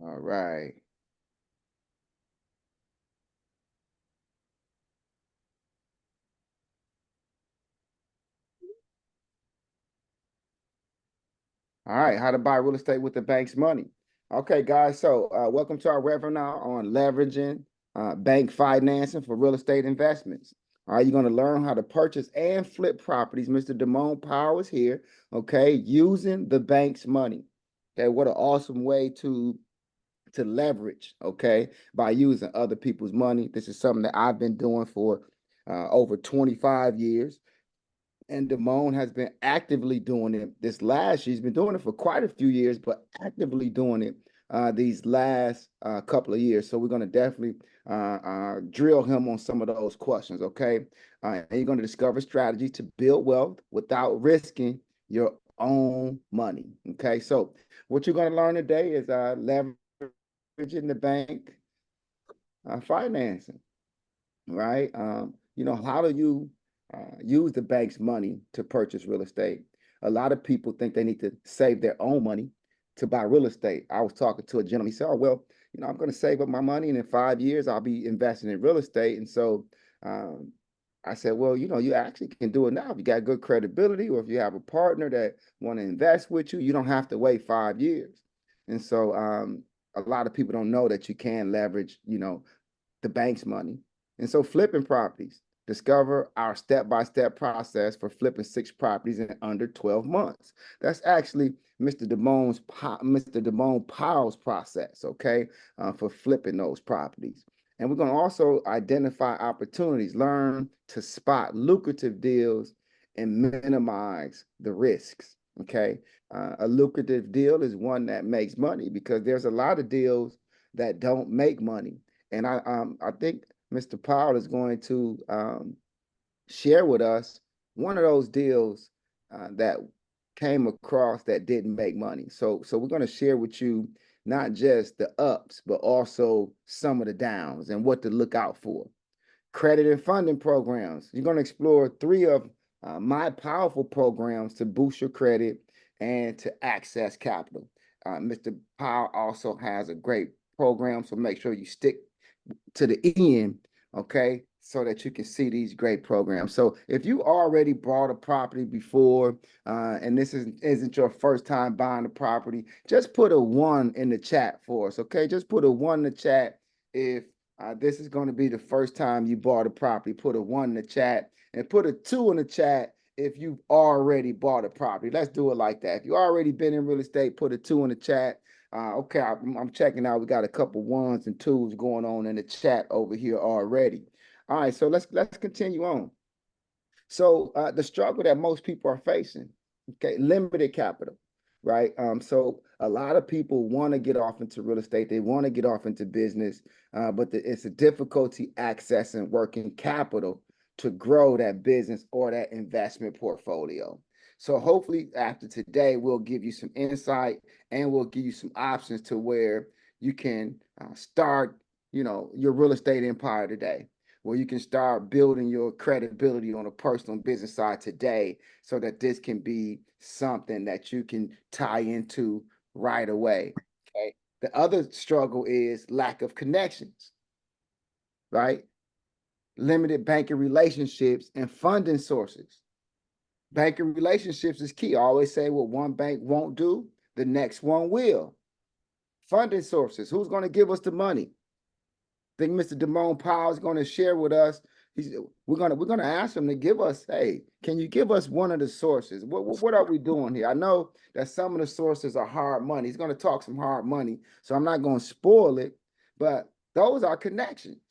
All right. All right. How to buy real estate with the bank's money. Okay, guys. So, welcome to our webinar on leveraging bank financing for real estate investments. All right, you're going to learn how to purchase and flip properties. Mr. Damone Powell is here. Okay, using the bank's money. Okay, what an awesome way to leverage, okay, by using other people's money. This is something that I've been doing for over 25 years. And Damone has been actively doing it this last year. He's been doing it for quite a few years, but actively doing it these last couple of years. So we're going to definitely drill him on some of those questions, okay? And you're going to discover strategies to build wealth without risking your own money, okay? So what you're going to learn today is leveraging the bank financing, right? How do you use the bank's money to purchase real estate? A lot of people think they need to save their own money to buy real estate. I was talking to a gentleman. He said, "Oh, well, I'm going to save up my money, and in 5 years, I'll be investing in real estate." And so um, I said, "Well, you actually can do it now if you got good credibility, or if you have a partner that want to invest with you. You don't have to wait 5 years." And so a lot of people don't know that you can leverage, the bank's money. And so flipping properties, discover our step-by-step process for flipping 6 properties in under 12 months. That's actually Mr. Damone Powell's process, okay, for flipping those properties. And we're going to also identify opportunities, learn to spot lucrative deals and minimize the risks, okay? A lucrative deal is one that makes money because there's a lot of deals that don't make money. And I think Mr. Powell is going to share with us one of those deals that came across that didn't make money. So we're going to share with you not just the ups, but also some of the downs and what to look out for. Credit and funding programs. You're going to explore 3 of my powerful programs to boost your credit and to access capital. Mr. Powell also has a great program, so make sure you stick to the end, okay, so that you can see these great programs. So if you already bought a property before and this isn't your first time buying a property, just put a 1 in the chat for us, okay? Just put a 1 in the chat if this is going to be the first time you bought a property. Put a 1 in the chat and put a 2 in the chat if you've already bought a property. Let's do it like that. If you already been in real estate, put a 2 in the chat. Okay, I'm checking out. We got a couple 1s and 2s going on in the chat over here already. All right, so let's continue on. So the struggle that most people are facing, okay, limited capital, right? So a lot of people want to get off into real estate. They want to get off into business, but it's a difficulty accessing working capital to grow that business or that investment portfolio. So hopefully after today, we'll give you some insight and we'll give you some options to where you can start, your real estate empire today, where you can start building your credibility on a personal business side today so that this can be something that you can tie into right away. Okay. The other struggle is lack of connections, right? Limited banking relationships and funding sources. Banking relationships is key. I always say what one bank won't do, the next one will. Funding sources, who's going to give us the money? I think Mr. Damone Powell is going to share with us. We're gonna ask him to give us. Hey, can you give us one of the sources? What are we doing here? I know that some of the sources are hard money. He's going to talk some hard money, so I'm not going to spoil it. But those are connections,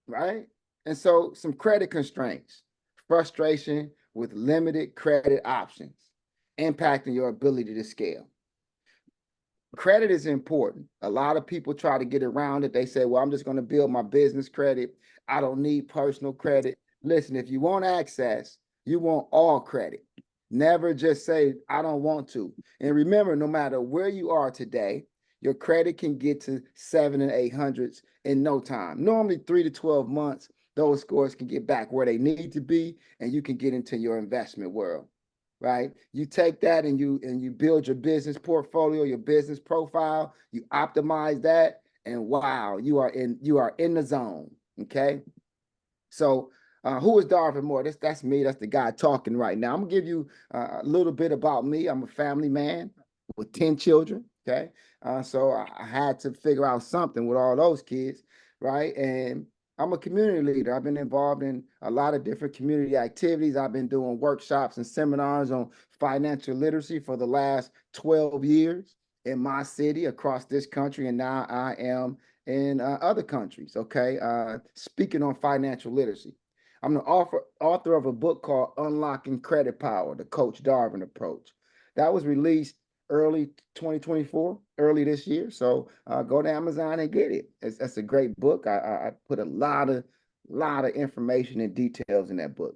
right? And so some credit constraints, frustration with limited credit options, impacting your ability to scale. Credit is important. A lot of people try to get around it. They say, well, I'm just going to build my business credit. I don't need personal credit. Listen, if you want access, you want all credit. Never just say, I don't want to. And remember, no matter where you are today, your credit can get to 700 and 800s in no time. Normally 3 to 12 months, those scores can get back where they need to be, and you can get into your investment world, right? You take that and you build your business portfolio, your business profile, you optimize that, and wow, you are in the zone. Okay. So who is Darvin Moore? That's me. That's the guy talking right now. I'm gonna give you a little bit about me. I'm a family man with 10 children. Okay. So I had to figure out something with all those kids, right? And I'm a community leader. I've been involved in a lot of different community activities. I've been doing workshops and seminars on financial literacy for the last 12 years in my city, across this country, and now I am in other countries. Okay, speaking on financial literacy, I'm the author of a book called Unlocking Credit Power: The Coach Darvin Approach. That was released early 2024, early this year. So go to Amazon and get it. That's a great book. I put a lot of information and details in that book.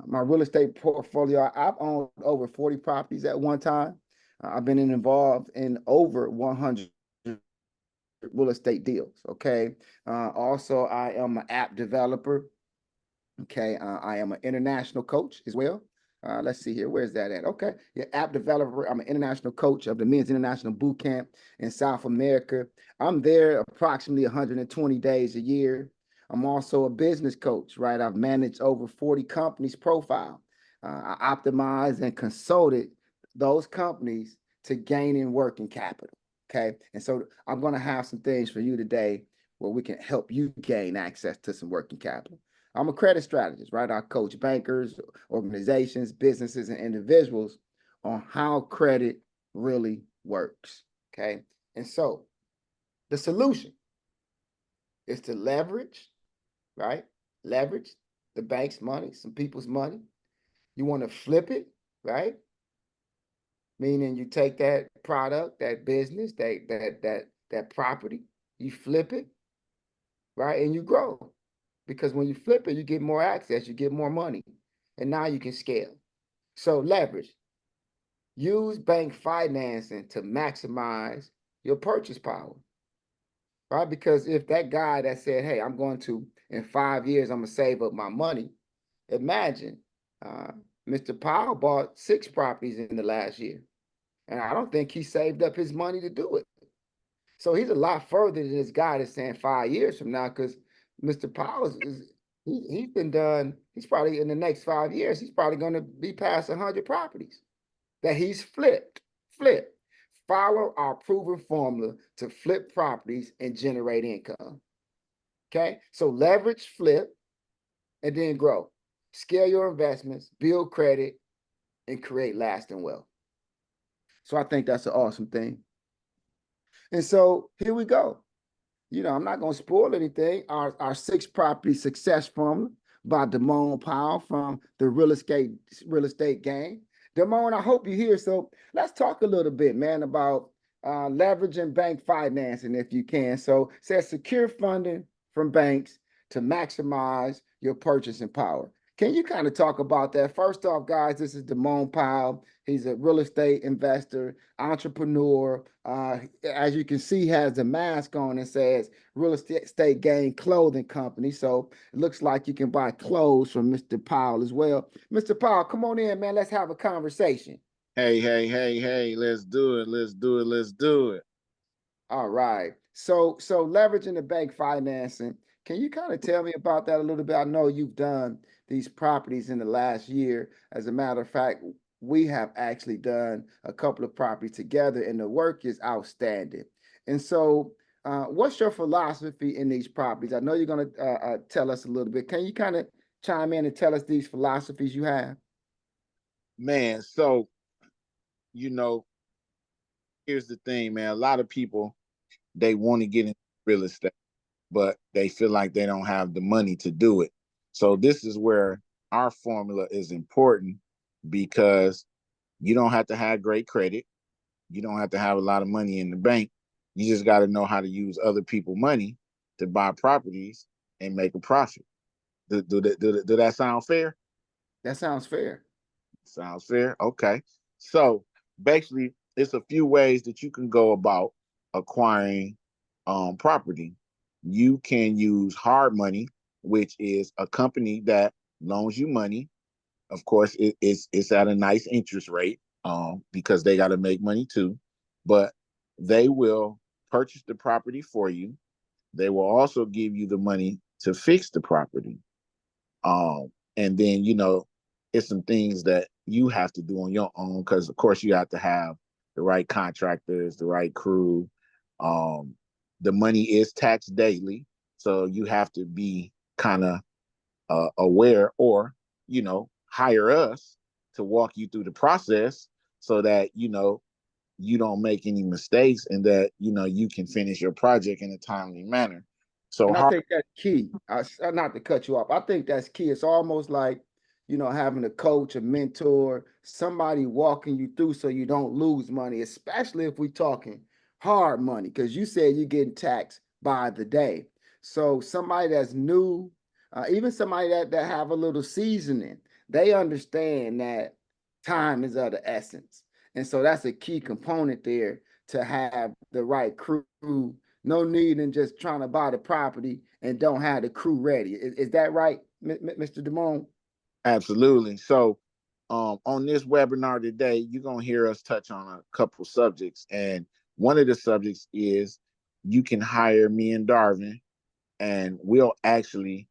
My real estate portfolio, I've owned over 40 properties at one time. I've been involved in over 100 real estate deals. Okay. Also, I am an app developer. Okay. I am an international coach as well. Let's see here. Where's that at? Okay. Yeah, app developer. I'm an international coach of the Men's International Boot Camp in South America. I'm there approximately 120 days a year. I'm also a business coach, right? I've managed over 40 companies' profile. I optimized and consulted those companies to gain in working capital. Okay. And so I'm going to have some things for you today where we can help you gain access to some working capital. I'm a credit strategist, right? I coach bankers, organizations, businesses, and individuals on how credit really works. Okay. And so the solution is to leverage, right? Leverage the bank's money, some people's money. You want to flip it, right? Meaning you take that product, that business, that property, you flip it, right? And you grow. Because when you flip it, you get more access, you get more money. And now you can scale. So leverage. Use bank financing to maximize your purchase power. Right? Because if that guy that said, hey, I'm going to, in 5 years, I'm going to save up my money. Imagine Mr. Powell bought 6 properties in the last year. And I don't think he saved up his money to do it. So he's a lot further than this guy that's saying 5 years from now, because Mr. Powell he's been done. He's probably in the next 5 years, he's probably going to be past 100 properties that he's flipped. Follow our proven formula to flip properties and generate income. Okay, so leverage, flip, and then grow. Scale your investments, build credit, and create lasting wealth. So I think that's an awesome thing. And so here we go. I'm not going to spoil anything. Our 6 property success formula by Damone Powell from the real estate game. Damone, I hope you're here. So let's talk a little bit, man, about leveraging bank financing if you can. So it says secure funding from banks to maximize your purchasing power. Can you kind of talk about that? First off, guys, this is Damone Powell. He's a real estate investor, entrepreneur. As you can see, has a mask on and says Real Estate Game Clothing Company. So it looks like you can buy clothes from Mr. Powell as well. Mr. Powell, come on in, man. Let's have a conversation. Hey, let's do it. Let's do it. All right. So leveraging the bank financing, can you kind of tell me about that a little bit? I know you've done these properties in the last year. As a matter of fact, we have actually done a couple of properties together, and the work is outstanding. And so, what's your philosophy in these properties? I know you're going to tell us a little bit. Can you kind of chime in and tell us these philosophies you have? Man, so, you know, here's the thing, man. A lot of people, they want to get into real estate, but they feel like they don't have the money to do it. So this is where our formula is important, because you don't have to have great credit. You don't have to have a lot of money in the bank. You just got to know how to use other people's money to buy properties and make a profit. Do that sound fair? That sounds fair. Sounds fair. Okay. So basically, it's a few ways that you can go about acquiring property. You can use hard money, which is a company that loans you money. of course, it's at a nice interest rate, because they got to make money too. But they will purchase the property for you. They will also give you the money to fix the property. And then, it's some things that you have to do on your own because, of course, you have to have the right contractors, the right crew. Um, the money is taxed daily, so you have to be kind of aware, or hire us to walk you through the process so that you don't make any mistakes, and that you can finish your project in a timely manner. So And I how think that's key. Not to cut you off. I think that's key. It's almost like, having a coach, a mentor, somebody walking you through so you don't lose money, especially if we're talking hard money, because you said you're getting taxed by the day. So somebody that's new, even somebody that have a little seasoning, they understand that time is of the essence. And so that's a key component there to have the right crew. No need in just trying to buy the property and don't have the crew ready. Is that right, Mr. Damone? Absolutely. So, on this webinar today, you're going to hear us touch on a couple subjects. And one of the subjects is you can hire me and Darvin, and we'll actually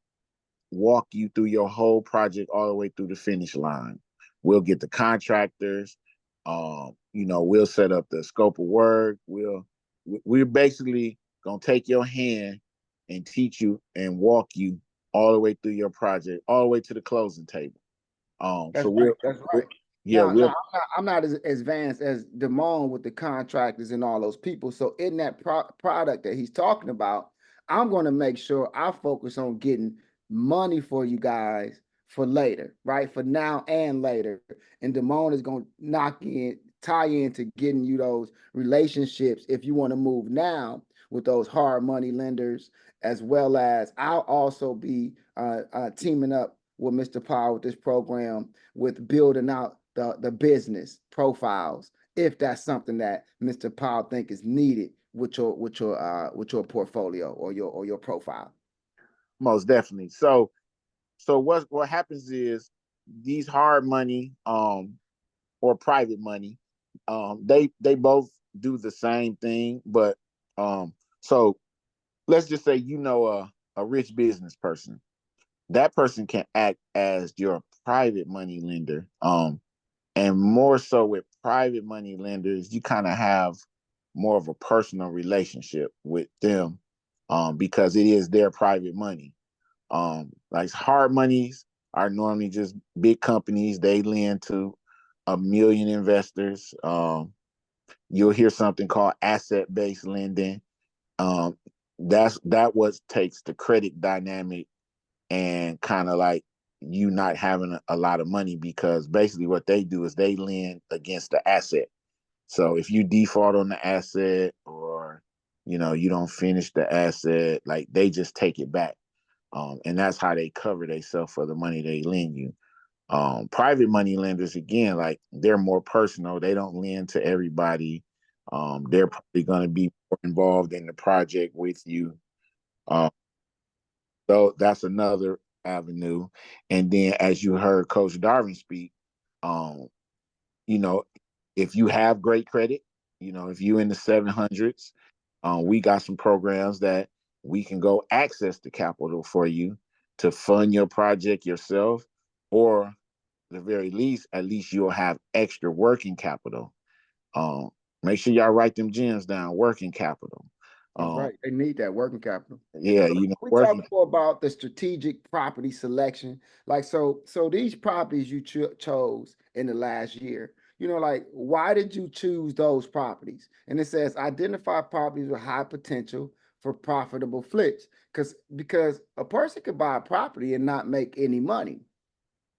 walk you through your whole project all the way through the finish line. We'll get the contractors. We'll set up the scope of work. We're basically going to take your hand and teach you and walk you all the way through your project, all the way to the closing table. That's So right. That's right. yeah, Now, I'm not as advanced as Damone with the contractors and all those people. So in that product that he's talking about, I'm going to make sure I focus on getting money for you guys for later, right? For now and later. And Damone is going to tie into getting you those relationships if you want to move now with those hard money lenders, as well as I'll also be teaming up with Mr. Powell with this program with building out the business profiles, if that's something that Mr. Powell think is needed with your portfolio or your profile. most definitely. So what happens is these hard money, or private money, they both do the same thing, but so let's just say a rich business person. That person can act as your private money lender. And more so with private money lenders, you kind of have more of a personal relationship with them, because it is their private money. Like hard monies are normally just big companies. They lend to a million investors. You'll hear something called asset-based lending. Um, that what takes the credit dynamic and kind of like you not having a lot of money, because basically what they do is they lend against the asset. So if you default on the asset, or you don't finish the asset, like they just take it back. And that's how they cover themselves for the money they lend you. Private money lenders, again, like they're more personal. They don't lend to everybody. They're probably going to be more involved in the project with you. Um, so that's another avenue. And then, as you heard Coach Darvin speak, um, you know, if you have great credit, if you in the 700s, we got some programs that we can go access the capital for you to fund your project yourself, or the very least, at least you'll have extra working capital. Um, Make sure y'all write them gems down. Working capital. That's Um, right. They need that working capital. yeah, So we talk working. more about the strategic property selection. Like so these properties you chose in the last year. Like why did you choose those properties? And it says identify properties with high potential for profitable flips. Because a person could buy a property and not make any money,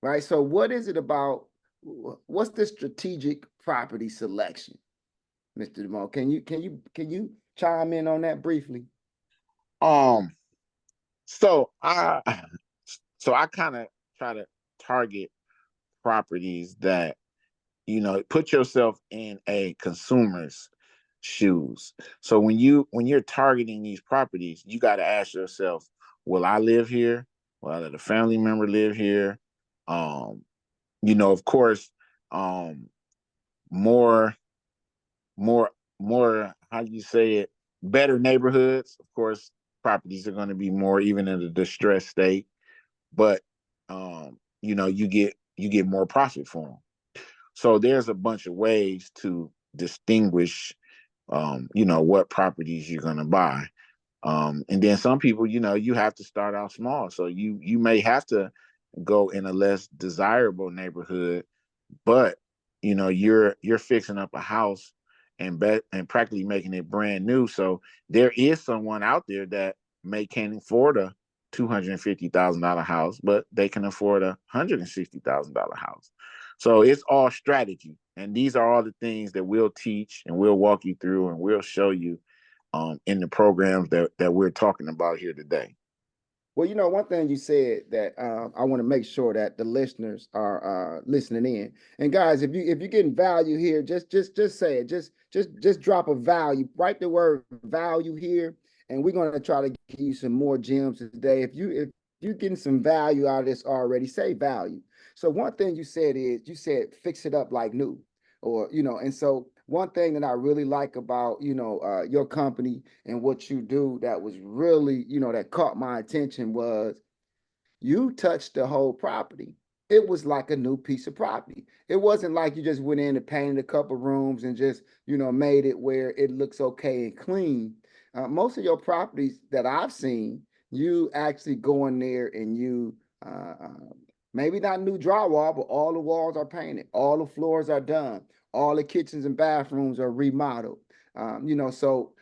right? So what is it about? What's the strategic property selection, Mr. DeMo? Can you chime in on that briefly? Um, so I so I kind of try to target properties that put yourself in a consumer's shoes. So when you're targeting these properties, you got to ask yourself, will I live here? Will I let a family member live here? Um, of course, um, more, more, more, how do you say it? Better neighborhoods. Of course, properties are going to be more even in a distressed state, but you get more profit for them. So there's a bunch of ways to distinguish, what properties you're going to buy. And then some people, you have to start out small. So you may have to go in a less desirable neighborhood, but you're fixing up a house and practically making it brand new. So there is someone out there that can't afford a $250,000 house, but they can afford $160,000 house. So it's all strategy, and these are all the things that we'll teach and we'll walk you through and we'll show you in the programs that we're talking about here today. Well, one thing you said that I want to make sure that the listeners are listening in. And guys, if you're getting value here, just say it. Just drop a value. Write the word value here, and we're going to try to give you some more gems today. If you're getting some value out of this already, say value. So one thing you said is you said fix it up like new, or and so one thing that I really like about your company and what you do that was really that caught my attention was you touched the whole property. It was like a new piece of property. It wasn't like you just went in and painted a couple rooms and just made it where it looks okay and clean. Most of your properties that I've seen, you actually go in there and you maybe not new drywall, but all the walls are painted, all the floors are done, all the kitchens and bathrooms are remodeled. So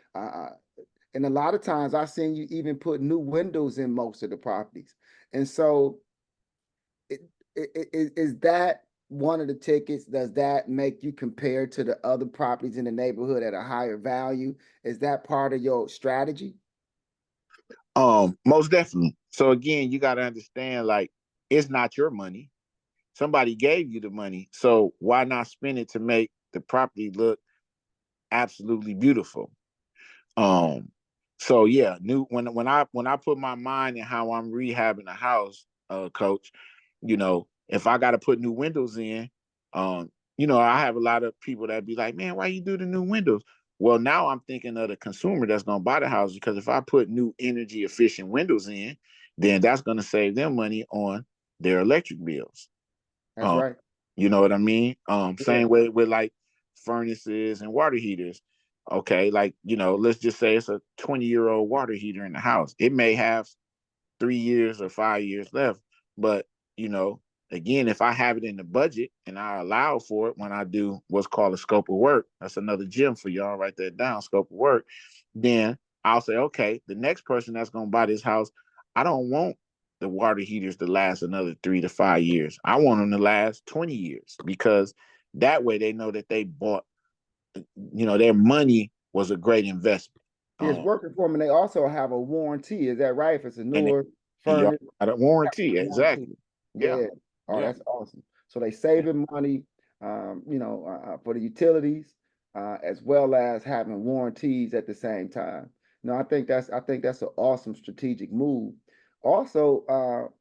and a lot of times I've seen you even put new windows in most of the properties. And so is that one of the tickets? Does that make you compare to the other properties in the neighborhood at a higher value? Is that part of your strategy? Most definitely. So again, you got to understand, like, it's not your money. Somebody gave you the money, so why not spend it to make the property look absolutely beautiful? Um, so yeah, new when I put my mind in how I'm rehabbing a house, coach, if I got to put new windows in, I have a lot of people that be like, man, why you do the new windows? Well, now I'm thinking of the consumer that's gonna buy the house, because if I put new energy efficient windows in, then that's gonna save them money on their electric bills. That's Um, right. you know what I mean? Yeah. Same way with like furnaces and water heaters. Okay, like, let's just say it's a 20-year-old water heater in the house. It may have 3 years or 5 years left, but you know, again, if I have it in the budget and I allow for it when I do what's called a scope of work, that's another gem for y'all. Write that down, scope of work. Then I'll say, okay, the next person that's gonna buy this house, I don't want the water heaters to last another 3 to 5 years. I want them to last 20 years, because that way they know that they bought, their money was a great investment. It's Um, working for them, and they also have a warranty. Is that right? If it's a and newer and y'all furnace, got a they have warranty, a warranty. exactly. Yeah, Yeah. Oh, yeah, that's awesome. So they yeah. saving money, for the utilities, as well as having warranties at the same time. No, I think that's an awesome strategic move. Also,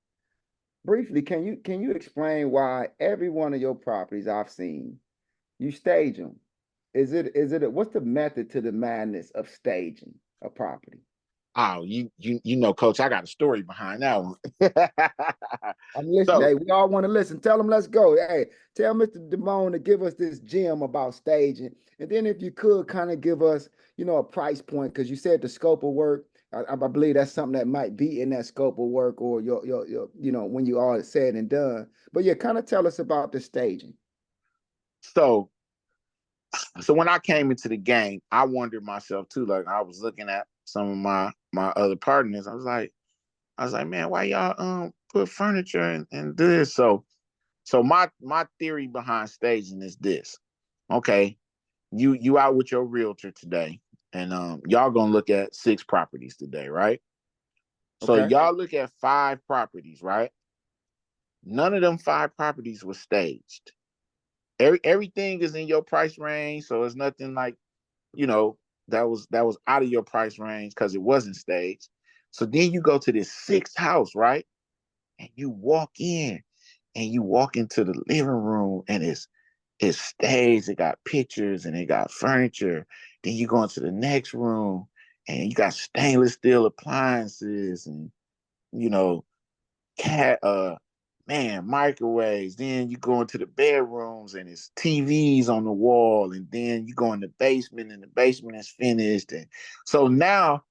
briefly, can you explain why every one of your properties I've seen, you stage them? What's the method to the madness of staging a property? Oh, coach, I got a story behind that one. I'm listening. So, Hey, we all want to listen. Tell them let's go. Hey, tell Mr. Damone to give us this gem about staging. And then if you could kind of give us, a price point, because you said the scope of work. I believe that's something that might be in that scope of work, or your when you all said and done. But yeah, kind of tell us about the staging. so, so when I came into the game, I wondered myself too. Like, I was looking at some of my other partners. I was like, man, why y'all put furniture and do this? So my theory behind staging is this. Okay, you out with your realtor today, and y'all gonna look at 6 properties today, right? So Okay. y'all look at 5 properties, right? None of them 5 properties was staged. Everything is in your price range, so it's nothing like, you know that was out of your price range because it wasn't staged. So then you go to this 6th house, right? And you walk in, and you walk into the living room and it's staged, it got pictures and it got furniture. Then you go into the next room and you got stainless steel appliances and you know, cat man, microwaves. Then you go into the bedrooms and it's TVs on the wall, and then you go in the basement and the basement is finished. And so now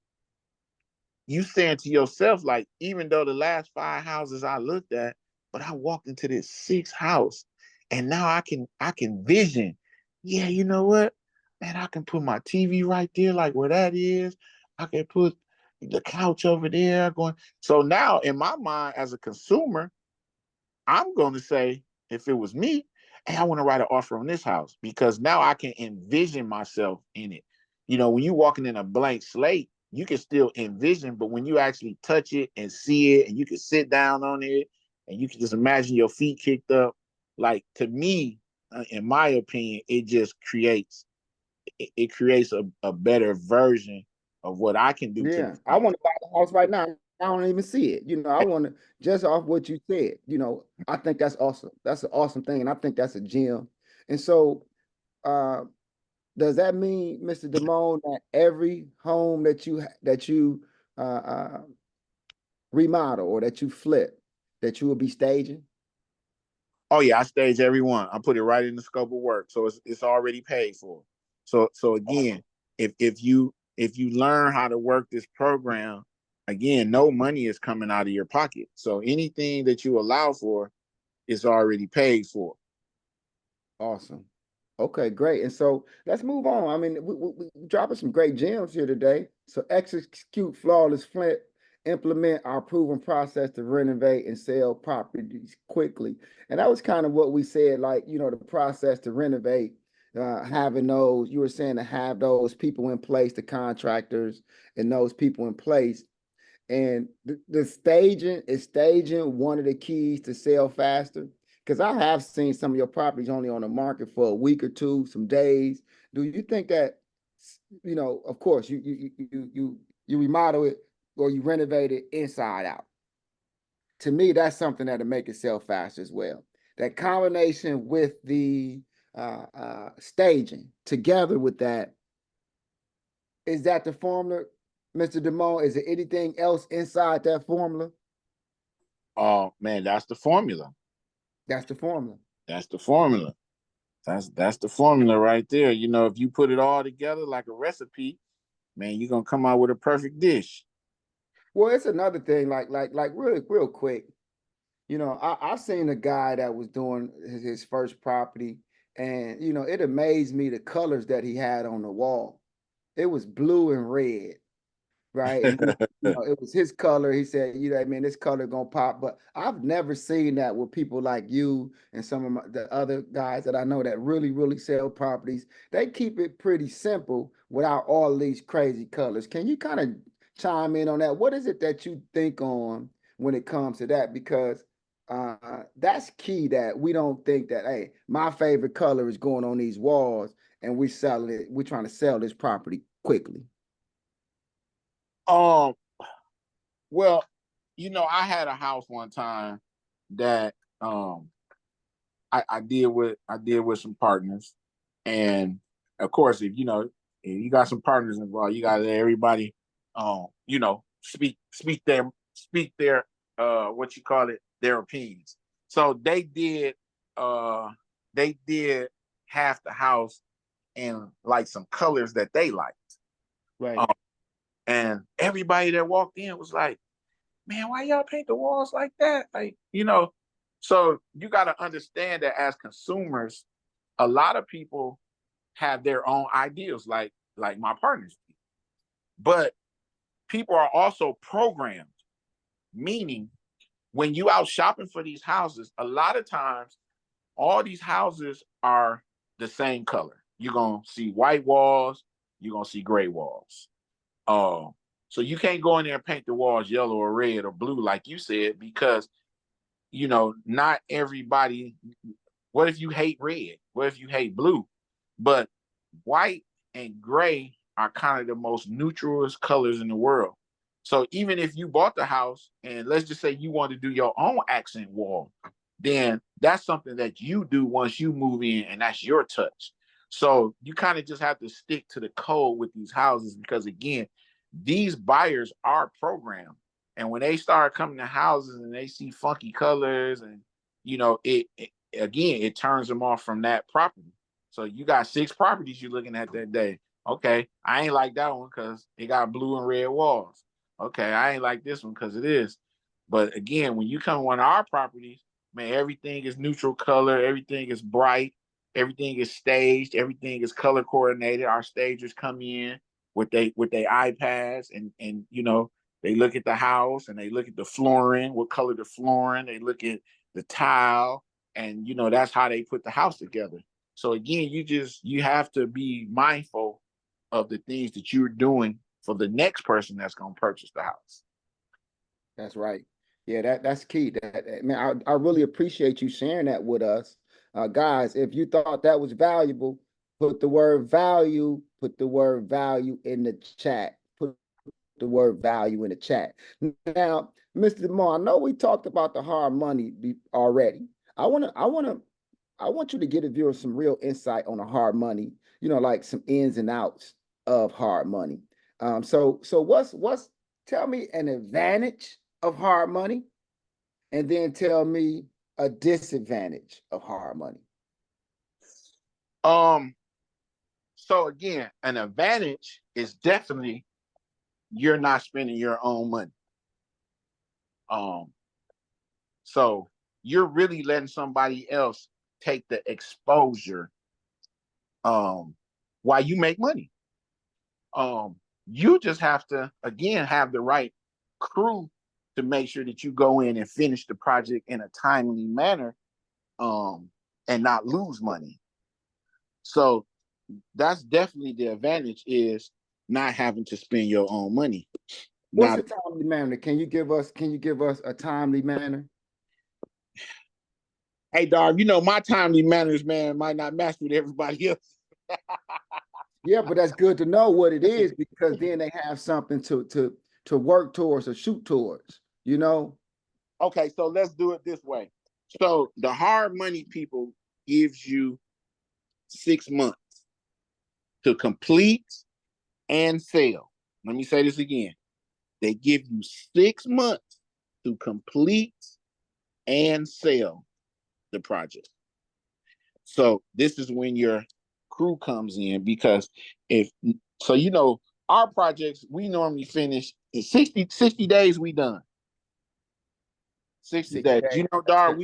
you saying to yourself, like, even though the last 5 houses I looked at, but I walked into this sixth house, and now I can vision, yeah, you know what? Man, I can put my TV right there, like where that is. I can put the couch over there going. So now in my mind as a consumer, I'm going to say, if it was me, hey, I want to write an offer on this house because now I can envision myself in it. You know, when you're walking in a blank slate, you can still envision, but when you actually touch it and see it and you can sit down on it and you can just imagine your feet kicked up, like to me, in my opinion, it just it creates a better version of what I can do to the Yeah, I want to buy the house right now. I don't even see it. I want to just off what you said. I think that's awesome. That's an awesome thing, and I think that's a gem. And so, uh, does that mean, Mr. Damone, that every home that you remodel or that you flip, that you will be staging? Oh yeah, I stage every one. I put it right in the scope of work, so it's already paid for. So again, if you learn how to work this program, again, no money is coming out of your pocket. So anything that you allow for is already paid for. Awesome. Okay, great. And so let's move on. I mean, we dropping some great gems here today. So execute flawless flip, implement our proven process to renovate and sell properties quickly. And that was kind of what we said, like, the process to renovate, having those, you were saying to have those people in place, the contractors and those people in place. And the staging one of the keys to sell faster? Because I have seen some of your properties only on the market for a week or two, some days. Do you think that, of course, you remodel it or you renovate it inside out? To me, that's something that'll make it sell faster as well. That combination with the staging together with that, is that the formula, Mr. Damone? Is there anything else inside that formula? Oh man, that's the formula. That's the formula. That's the formula. That's the formula right there. You know, if you put it all together like a recipe, man, you're gonna come out with a perfect dish. Well, it's another thing, like real quick. I've seen a guy that was doing his first property, and it amazed me the colors that he had on the wall. It was blue and red. Right. And it was his color. He said, man, this color gonna pop. But I've never seen that with people like you and some of the other guys that I know that really, really sell properties. They keep it pretty simple without all these crazy colors. Can you kind of chime in on that? What is it that you think on when it comes to that? Because that's key, that we don't think that, hey, my favorite color is going on these walls and we're trying to sell this property quickly. um, well, I had a house one time that I did with some partners, and of course, if you got some partners involved, you got to let everybody, speak their what you call it, their opinions. So they did half the house in like some colors that they liked, Right. um, and everybody that walked in was like, man, why y'all paint the walls like that? Like. So you got to understand that as consumers, a lot of people have their own ideals, like my partners do. But people are also programmed, meaning when you out shopping for these houses, a lot of times all these houses are the same color. You're gonna see white walls, you're gonna see gray walls. Uh, so you can't go in there and paint the walls yellow or red or blue, like you said, because not everybody. What if you hate red? What if you hate blue? But white and gray are kind of the most neutralist colors in the world. So even if you bought the house and let's just say you want to do your own accent wall, then that's something that you do once you move in, and that's your touch. So you kind of just have to stick to the code with these houses because, again, these buyers are programmed. And when they start coming to houses and they see funky colors and, again, it turns them off from that property. So you got 6 properties you're looking at that day. Okay, I ain't like that one because it got blue and red walls. Okay, I ain't like this one because it is. But again, when you come to one of our properties, man, everything is neutral color, everything is bright, everything is staged, everything is color coordinated. Our stagers come in with their iPads and they look at the house and they look at the flooring, what color the flooring, they look at the tile, and that's how they put the house together. So again, you have to be mindful of the things that you're doing for the next person that's going to purchase the house. That's right. Yeah, that's key. Man, I really appreciate you sharing that with us. Guys, if you thought that was valuable, put the word value in the chat. Put the word value in the chat. Now, Mr. Damone, I know we talked about the hard money already. I want you to get a view of some real insight on the hard money, like some ins and outs of hard money. So what's tell me an advantage of hard money, and then tell me a disadvantage of hard money. So again, an advantage is definitely you're not spending your own money. So you're really letting somebody else take the exposure while you make money. You just have to, again, have the right crew to make sure that you go in and finish the project in a timely manner and not lose money. So that's definitely the advantage, is not having to spend your own money. What's a timely manner? Can you give us a timely manner? Hey, Darv, my timely manners, man, might not match with everybody else. Yeah, but that's good to know what it is, because then they have something to work towards or shoot towards, Okay, so let's do it this way. So the hard money people gives you 6 months to complete and sell. Let me say this again. They give you 6 months to complete and sell the project. So this is when your crew comes in, because our projects, we normally finish in 60 days, we done. 60 days. Dar,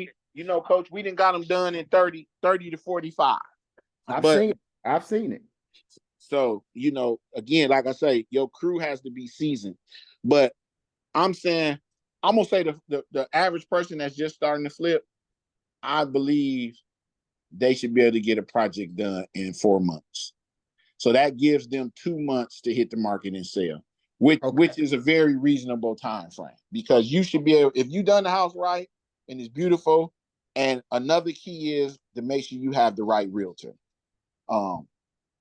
Coach, we didn't got them done in 30 to 45. I've seen it. So, again, like I say, your crew has to be seasoned. But I'm going to say the average person that's just starting to flip, I believe they should be able to get a project done in 4 months. So that gives them 2 months to hit the market and sell, which is a very reasonable time frame, because you should be able, if you done the house right and it's beautiful. And another key is to make sure you have the right realtor.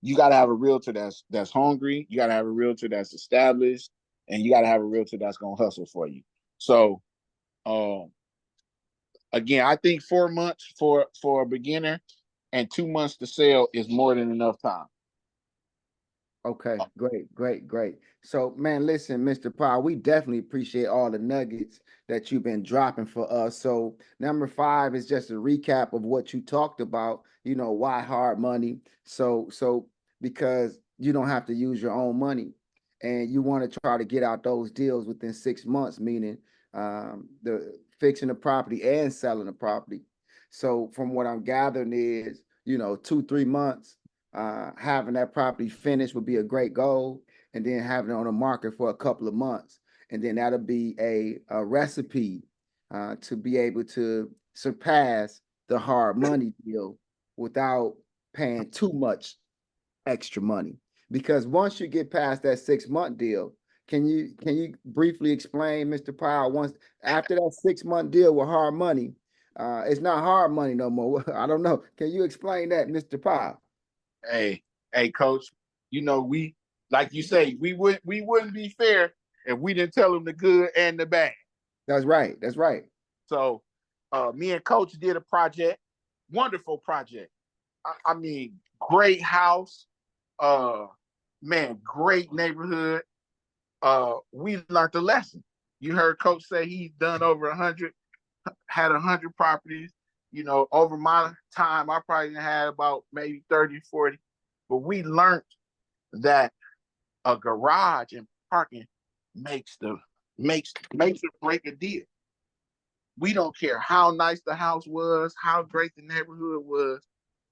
You got to have a realtor that's hungry. You got to have a realtor that's established, and you got to have a realtor that's going to hustle for you. So, again, I think 4 months for a beginner and 2 months to sell is more than enough time. Okay, great. So, man, listen, Mr. Powell, we definitely appreciate all the nuggets that you've been dropping for us. So, number 5 is just a recap of what you talked about, why hard money. So because you don't have to use your own money, and you want to try to get out those deals within 6 months, meaning the fixing the property and selling the property. So, from what I'm gathering is, 2-3 months. Having that property finished would be a great goal, and then having it on the market for a couple of months, and then that'll be a recipe to be able to surpass the hard money deal without paying too much extra money. Because once you get past that 6-month deal, can you briefly explain, Mr. Powell, once after that 6-month deal with hard money, it's not hard money no more. I don't know. Can you explain that, Mr. Powell? Hey, Coach, we, like you say, we wouldn't be fair if we didn't tell them the good and the bad. That's right. So Me and Coach did a project, wonderful project. I mean, great house, man, great neighborhood. We learned a lesson. You heard Coach say he's done over 100, had 100 properties. You know, over my time, I probably had about maybe 30, 40. But we learned that a garage and parking makes or break a deal. We don't care how nice the house was, how great the neighborhood was.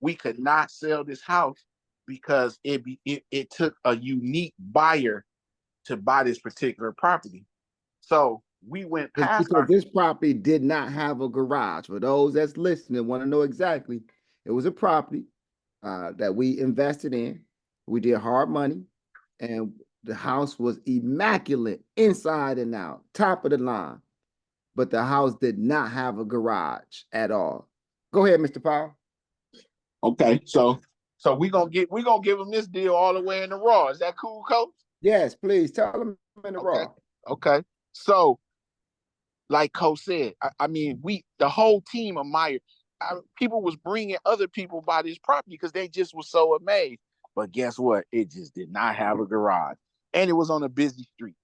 We could not sell this house because it took a unique buyer to buy this particular property. So we went past Because this property did not have a garage. For those that's listening, want to know exactly, it was a property that we invested in. We did hard money, and the house was immaculate inside and out, top of the line. But the house did not have a garage at all. Go ahead, Mr. Powell. Okay, so we gonna give them this deal all the way in the raw. Is that cool, Coach? Yes, please tell them in the raw. Okay. So, like Coach said, I mean, the whole team admired. People was bringing other people by this property because they just were so amazed. But guess what? It just did not have a garage, and it was on a busy street.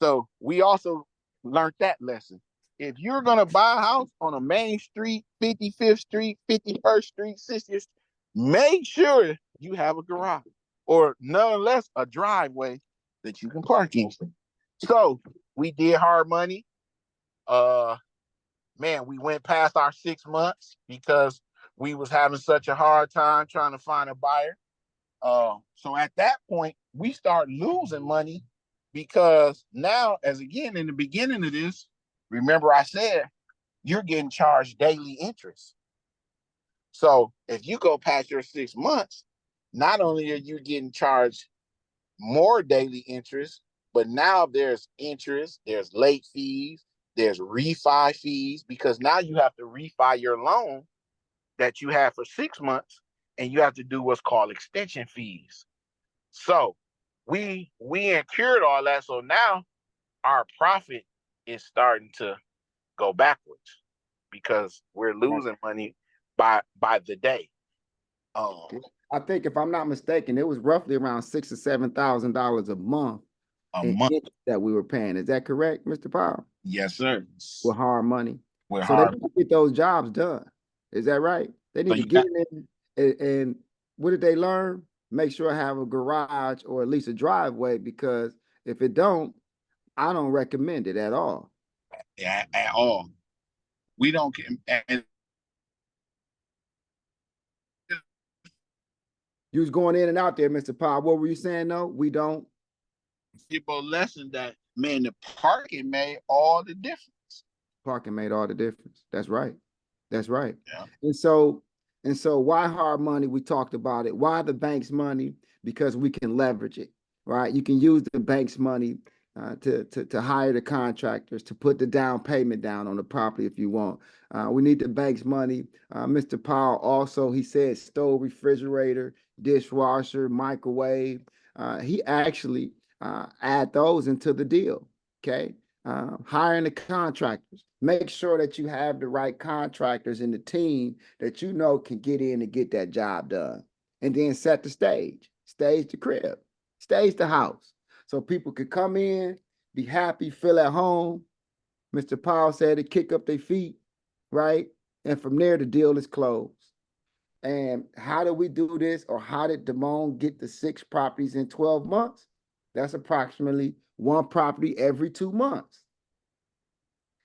So we also learned that lesson. If you're gonna buy a house on a main street, 55th Street, 51st Street, 60th, make sure you have a garage, or nonetheless a driveway that you can park in. So we did hard money. Man, we went past our 6 months because we was having such a hard time trying to find a buyer. So at that point, we start losing money because now, as again in the beginning of this, remember I said you're getting charged daily interest. So if you go past your 6 months, not only are you getting charged more daily interest, but now there's interest, there's late fees, there's refi fees, because now you have to refi your loan that you had for 6 months, and you have to do what's called extension fees. So we incurred all that. So now our profit is starting to go backwards because we're losing money by the day. I think if I'm not mistaken, it was roughly around $6,000 or $7,000 a month that we were paying. Is that correct, Mr. Powell? Yes, sir. With hard money. With so hard they need to get those jobs done. Is that right? They need to get in and what did they learn? Make sure I have a garage or at least a driveway, because if it don't, I don't recommend it at all. At all. We don't get. You was going in and out there, Mr. Powell. What were you saying though? We don't. People lesson that, man, the parking made all the difference. Parking made all the difference. That's right. That's right. Yeah. And so why hard money? We talked about it. Why the bank's money? Because we can leverage it, right? You can use the bank's money to hire the contractors, to put the down payment down on the property if you want. We need the bank's money. Mr. Powell also, he said stove, refrigerator, dishwasher, microwave. He actually add those into the deal, okay? Hiring the contractors. Make sure that you have the right contractors in the team that you know can get in and get that job done. And then set the stage the crib, stage the house. So people could come in, be happy, feel at home. Mr. Powell said to kick up their feet, right? And from there, the deal is closed. And how do we do this? Or how did Damone get the 6 properties in 12 months? That's approximately 1 property every 2 months.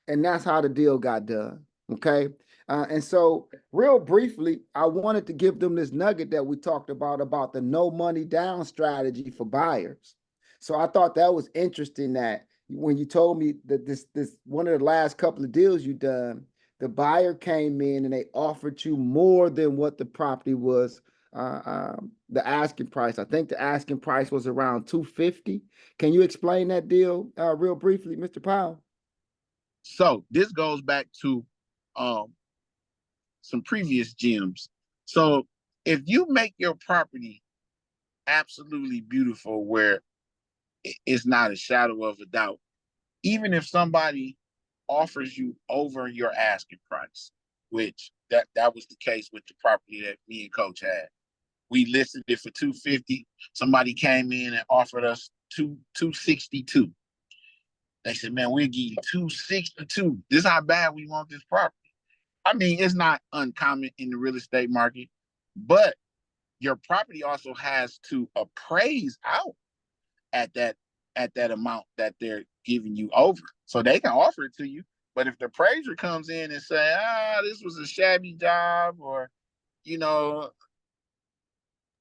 And that's how the deal got done, okay? And so real briefly, I wanted to give them this nugget that we talked about the no money down strategy for buyers. So I thought that was interesting that when you told me that this one of the last couple of deals you done, the buyer came in and they offered you more than what the property was, the asking price. I think the asking price was around $250. Can you explain that deal real briefly, Mr. Powell? So this goes back to some previous gems. So if you make your property absolutely beautiful, where it's not a shadow of a doubt, even if somebody offers you over your asking price, which that was the case with the property that me and Coach had. We listed it for 250. Somebody came in and offered us 262. They said, man, we'll give you 262. This is how bad we want this property. I mean, it's not uncommon in the real estate market, but your property also has to appraise out at that amount that they're giving you over. So they can offer it to you. But if the appraiser comes in and say, this was a shabby job, or, you know,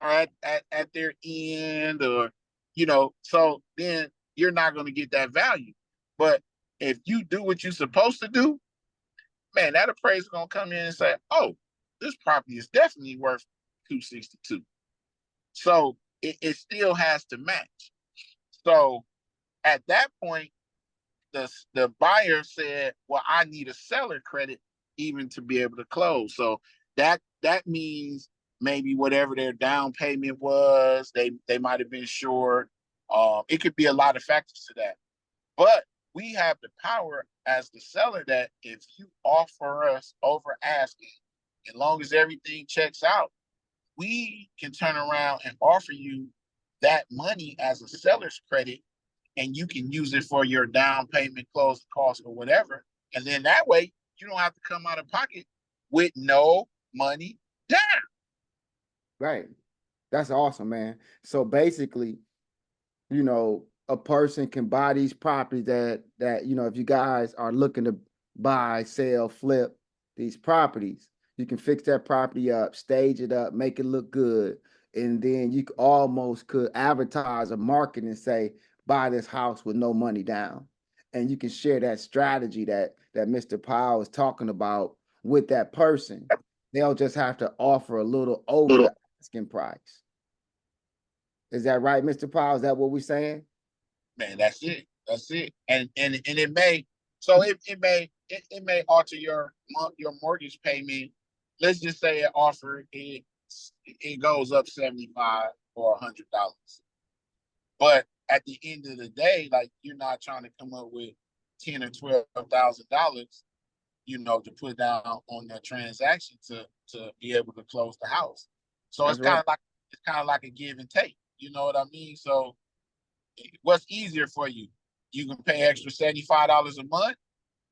at their end, or, so then you're not going to get that value. But if you do what you're supposed to do, man, that appraiser going to come in and say, oh, this property is definitely worth 262. So it still has to match. So at that point, the buyer said, well, I need a seller credit even to be able to close. So that means maybe whatever their down payment was, they might have been short. It could be a lot of factors to that. But we have the power as the seller that if you offer us over asking, as long as everything checks out, we can turn around and offer you that money as a seller's credit, and you can use it for your down payment, closing costs, or whatever. And then that way, you don't have to come out of pocket with no money down. Right. That's awesome, man. So basically, a person can buy these properties that if you guys are looking to buy, sell, flip these properties, you can fix that property up, stage it up, make it look good, and then you almost could advertise or market and say, buy this house with no money down. And you can share that strategy that Mr. Powell is talking about with that person. They'll just have to offer a little over the asking price. Is that right, Mr. Powell? Is that what we're saying? Man, that's it. That's it. And it may, so it may alter your mortgage payment. Let's just say it offer it goes up $75 or $100. But at the end of the day, like, you're not trying to come up with $10,000 or $12,000, to put down on that transaction to be able to close the house. So That's right. it's kind of like a give and take. You know what I mean? So what's easier for you? You can pay extra $75 a month,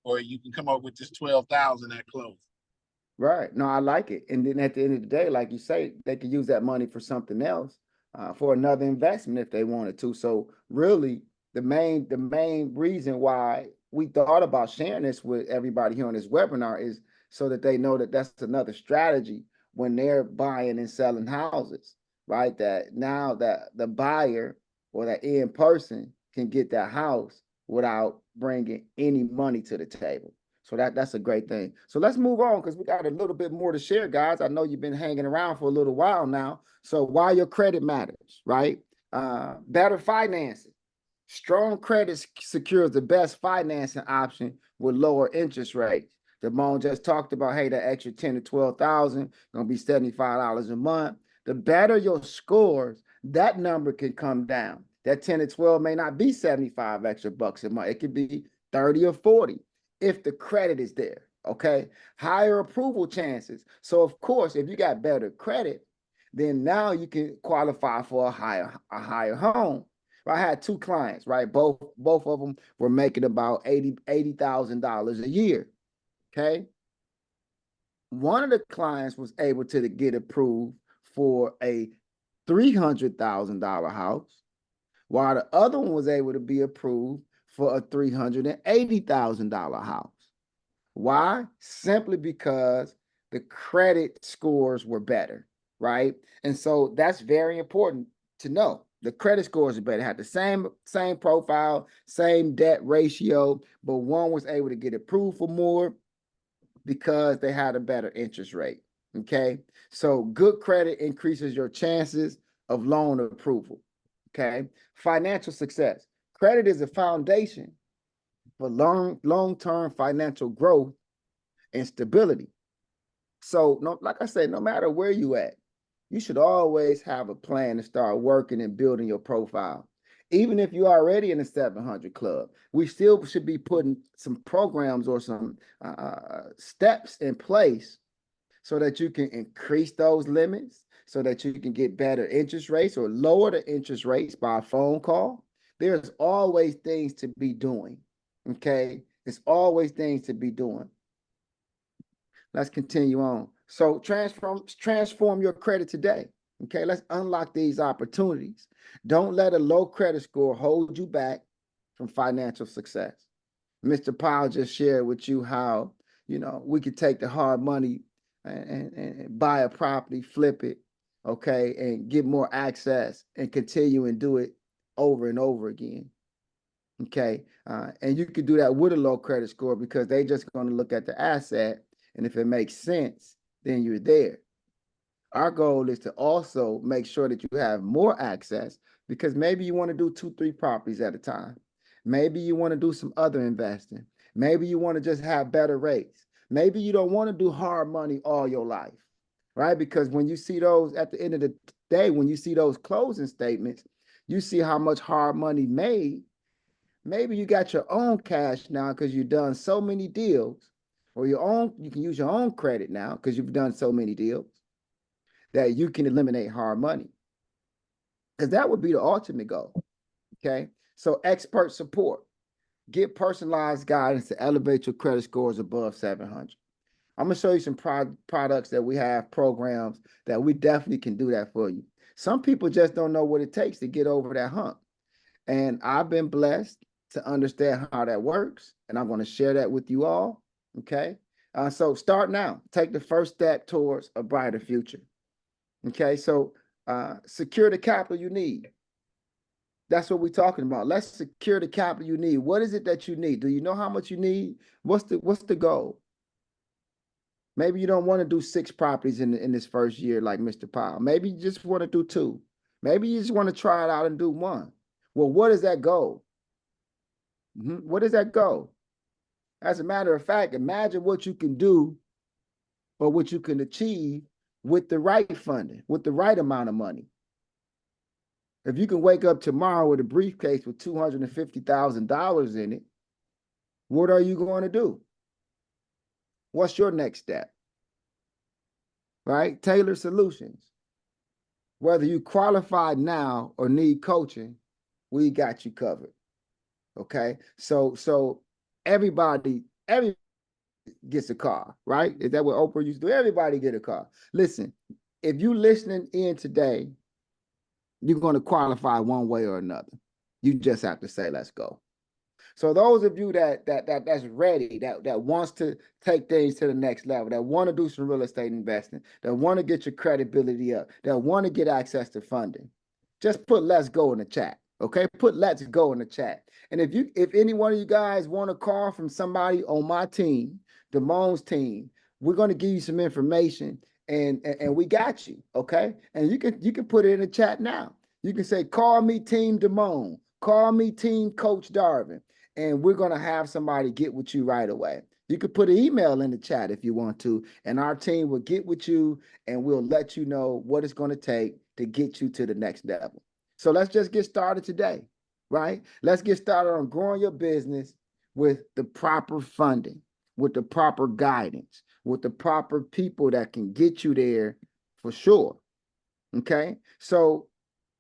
or you can come up with this $12,000 at close. Right. No, I like it. And then at the end of the day, like you say, they could use that money for something else, for another investment if they wanted to. So really, the main reason why we thought about sharing this with everybody here on this webinar is so that they know that that's another strategy when they're buying and selling houses, right? That now that the buyer or that end person can get that house without bringing any money to the table. So that's a great thing. So let's move on because we got a little bit more to share, guys. I know you've been hanging around for a little while now. So why your credit matters, right? Better financing. Strong credit secures the best financing option with lower interest rates. Damone just talked about, hey, that extra 10 to 12,000 gonna be $75 a month. The better your scores, that number can come down. That 10 to 12 may not be 75 extra bucks a month. It could be 30 or 40 if the credit is there. Okay. Higher approval chances. So of course, if you got better credit, then now you can qualify for a higher home. I had two clients, right? Both of them were making about $80,000 a year. Okay. One of the clients was able to get approved for a $300,000 house, while the other one was able to be approved for a $380,000 house. Why? Simply because the credit scores were better, right? And so that's very important to know. The credit scores are better, had the same profile, same debt ratio, but one was able to get approved for more because they had a better interest rate. Okay. So good credit increases your chances of loan approval. Okay. Financial success. Credit is a foundation for long-term financial growth and stability. So, no, like I said, no matter where you at, you should always have a plan to start working and building your profile. Even if you're already in the 700 club, we still should be putting some programs or some steps in place so that you can increase those limits, so that you can get better interest rates or lower the interest rates by a phone call. There's always things to be doing. Okay. There's always things to be doing. Let's continue on. So transform your credit today. Okay, let's unlock these opportunities. Don't let a low credit score hold you back from financial success. Mr. Powell just shared with you how, we could take the hard money and buy a property, flip it, okay, and get more access and continue and do it over and over again. Okay, and you could do that with a low credit score because they just going to look at the asset, and if it makes sense, then you're there. Our goal is to also make sure that you have more access because maybe you want to do 2, 3 properties at a time. Maybe you want to do some other investing. Maybe you want to just have better rates. Maybe you don't want to do hard money all your life, right? Because when you see those at the end of the day, when you see those closing statements, you see how much hard money made. Maybe you got your own cash now because you've done so many deals, or you can use your own credit now because you've done so many deals that you can eliminate hard money. Because that would be the ultimate goal. Okay. So expert support. Get personalized guidance to elevate your credit scores above 700. I'm going to show you some products that we have, programs that we definitely can do that for you. Some people just don't know what it takes to get over that hump. And I've been blessed to understand how that works. And I'm going to share that with you all. Okay. So start now. Take the first step towards a brighter future. Okay. So secure the capital you need. That's what we're talking about. Let's secure the capital you need. What is it that you need? Do you know how much you need? What's the goal? Maybe you don't want to do 6 properties in this first year like Mr. Powell. Maybe you just want to do 2. Maybe you just want to try it out and do 1. Well, what is that goal? What is that goal? As a matter of fact, imagine what you can do or what you can achieve with the right funding, with the right amount of money. If you can wake up tomorrow with a briefcase with $250,000 in it, what are you going to do? What's your next step? Right? Tailor solutions. Whether you qualified now or need coaching, we got you covered. Okay? So everybody gets a car, right? Is that what Oprah used to do? Everybody get a car. Listen, if you listening in today, you're going to qualify one way or another. You just have to say, let's go. So those of you that's ready, that wants to take things to the next level, that want to do some real estate investing, that want to get your credibility up, that want to get access to funding, just put let's go in the chat. Okay, put let's go in the chat. And if any one of you guys want a call from somebody on my team, Damone's team, we're going to give you some information and we got you. Okay, and you can put it in the chat now. You can say, call me Team Damone, call me Team Coach Darvin, and we're going to have somebody get with you right away. You could put an email in the chat if you want to, and our team will get with you and we'll let you know what it's going to take to get you to the next level. So let's just get started today, right? Let's get started on growing your business with the proper funding, with the proper guidance, with the proper people that can get you there for sure. Okay. So,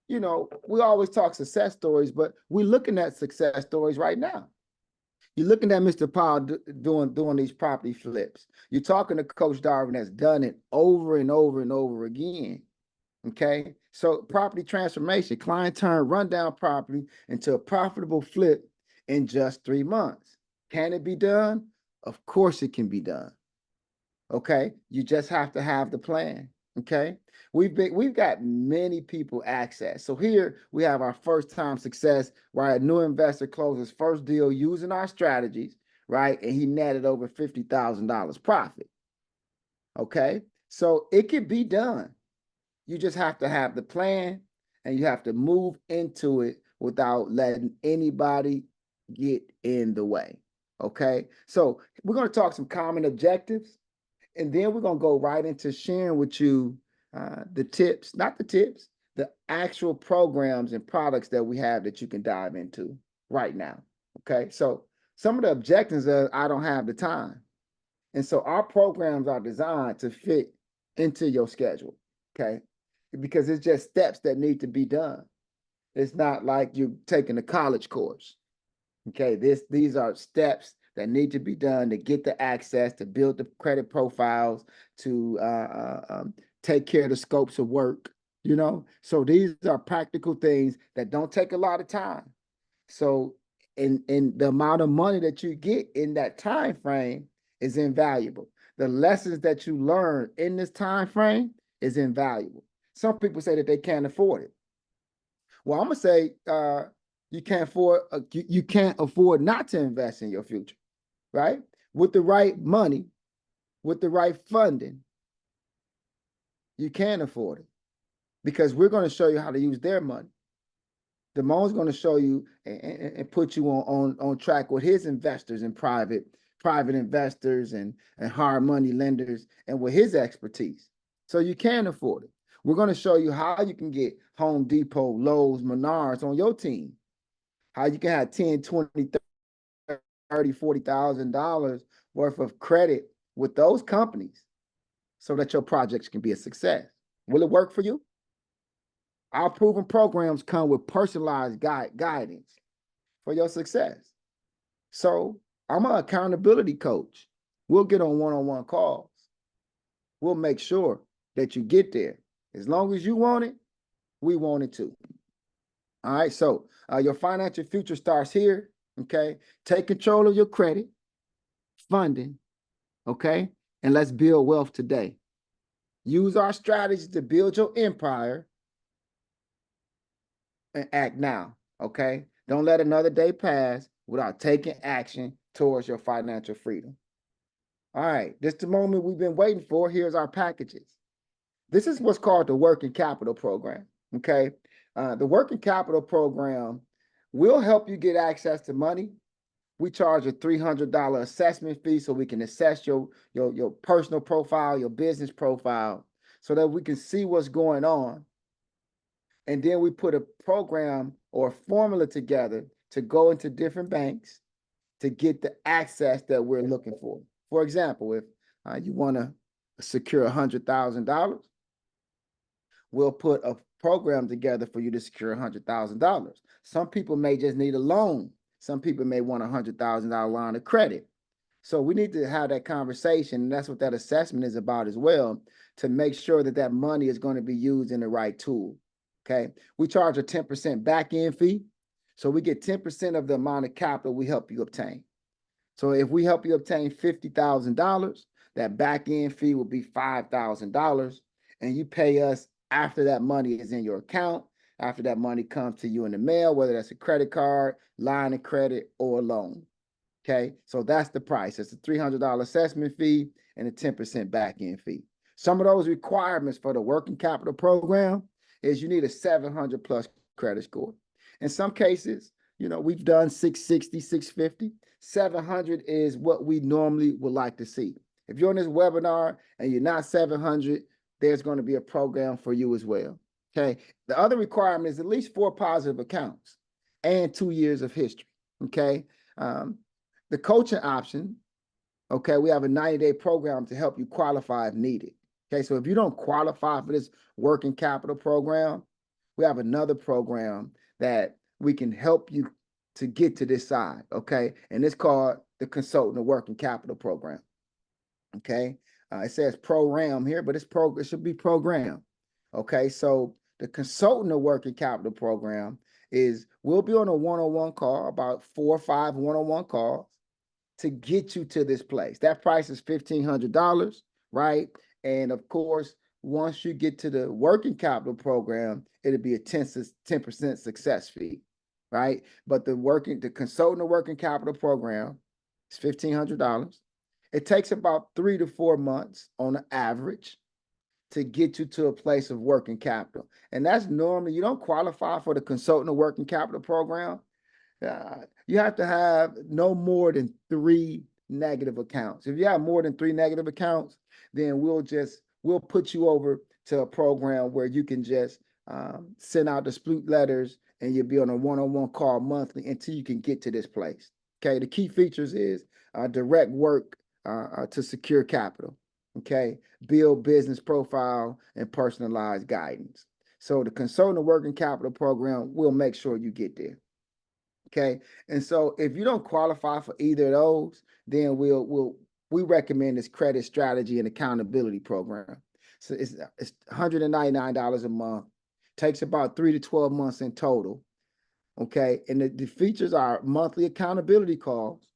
we always talk success stories, but we're looking at success stories right now. You're looking at Mr. Powell doing these property flips. You're talking to Coach Darvin that's done it over and over and over again. Okay. So property transformation, client turn rundown property into a profitable flip in just 3 months. Can it be done? Of course it can be done. Okay. You just have to have the plan. Okay. We've got many people access. So here we have our first time success where a new investor closes first deal using our strategies, right? And he netted over $50,000 profit. Okay. So it can be done. You just have to have the plan and you have to move into it without letting anybody get in the way. Okay. So we're going to talk some common objectives, and then we're going to go right into sharing with you the the actual programs and products that we have that you can dive into right now. Okay. So some of the objections are I don't have the time. And so our programs are designed to fit into your schedule. Okay. Because it's just steps that need to be done. It's not like you're taking a college course. Okay. These are steps that need to be done to get the access, to build the credit profiles, to take care of the scopes of work, you know? So these are practical things that don't take a lot of time. So in the amount of money that you get in that time frame is invaluable. The lessons that you learn in this time frame is invaluable. Some people say that they can't afford it. Well, I'm gonna say you can't afford not to invest in your future, right? With the right money, with the right funding, you can afford it because we're going to show you how to use their money. Damone's going to show you and put you on track with his investors and private investors and hard money lenders and with his expertise. So you can afford it. We're going to show you how you can get Home Depot, Lowe's, Menards on your team. How you can have 10, 20, 30, $40,000 worth of credit with those companies so that your projects can be a success. Will it work for you? Our proven programs come with personalized guidance for your success. So I'm an accountability coach. We'll get on one-on-one calls. We'll make sure that you get there. As long as you want it, we want it too. All right, so your financial future starts here, okay? Take control of your credit, funding, okay? And let's build wealth today. Use our strategies to build your empire and act now, okay? Don't let another day pass without taking action towards your financial freedom. All right, this is the moment we've been waiting for. Here's our packages. This is what's called the working capital program, okay? The working capital program will help you get access to money. We charge a $300 assessment fee so we can assess your personal profile, your business profile, so that we can see what's going on. And then we put a program or a formula together to go into different banks to get the access that we're looking for. For example, if you want to secure $100,000, we'll put a program together for you to secure $100,000. Some people may just need a loan. Some people may want a $100,000 line of credit. So we need to have that conversation, and that's what that assessment is about as well, to make sure that that money is going to be used in the right tool. Okay, we charge a 10% back-end fee, so we get 10% of the amount of capital we help you obtain. So if we help you obtain $50,000, that back-end fee will be $5,000, and you pay us after that money is in your account, after that money comes to you in the mail, whether that's a credit card, line of credit, or a loan. Okay, so that's the price. It's a $300 assessment fee and a 10% back-end fee. Some of those requirements for the working capital program is you need a 700 plus credit score. In some cases, you know, we've done 660, 650. 700 is what we normally would like to see. If you're on this webinar and you're not 700, there's going to be a program for you as well. Okay, the other requirement is at least 4 positive accounts and 2 years of history. Okay, the coaching option, okay, we have a 90-day program to help you qualify if needed. Okay, so if you don't qualify for this working capital program, we have another program that we can help you to get to this side, okay? And it's called the Consultant of Working Capital Program, okay? It says program here, but it should be program, okay? So the Consultant of Working Capital Program is we'll be on a one-on-one call, about 4 or 5 one-on-one calls to get you to this place. That price is $1,500, right? And of course, once you get to the working capital program, it'll be a 10% success fee, right? But the consultant working capital program is $1,500. It takes about 3 to 4 months on an average to get you to a place of working capital. And that's normally, you don't qualify for the consultant working capital program. You have to have no more than 3 negative accounts. If you have more than 3 negative accounts, then we'll put you over to a program where you can just send out dispute letters, and you'll be on a one-on-one call monthly until you can get to this place. Okay, the key features is direct work to secure capital. Okay, build business profile and personalized guidance. So the consultant working capital program will make sure you get there. Okay, and so if you don't qualify for either of those, then we recommend this credit strategy and accountability program. So it's $199 a month. Takes about 3 to 12 months in total. Okay, and the features are monthly accountability calls.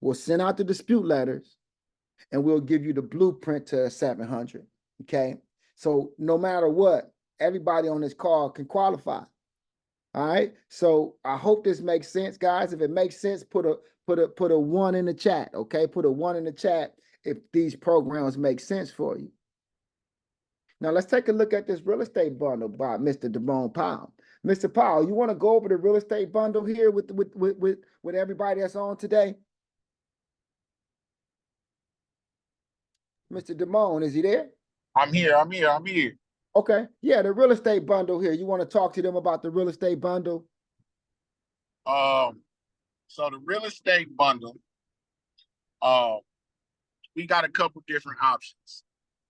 We'll send out the dispute letters, and we'll give you the blueprint to 700. Okay, so no matter what, everybody on this call can qualify. All right. So I hope this makes sense, guys. If it makes sense, put a one in the chat. Okay. Put a one in the chat if these programs make sense for you. Now let's take a look at this real estate bundle by Mr. Damone Powell. Mr. Powell, you want to go over the real estate bundle here with everybody that's on today? Mr. Damone, is he there? I'm here. Okay. Yeah, the real estate bundle here. You want to talk to them about the real estate bundle? So the real estate bundle, we got a couple different options.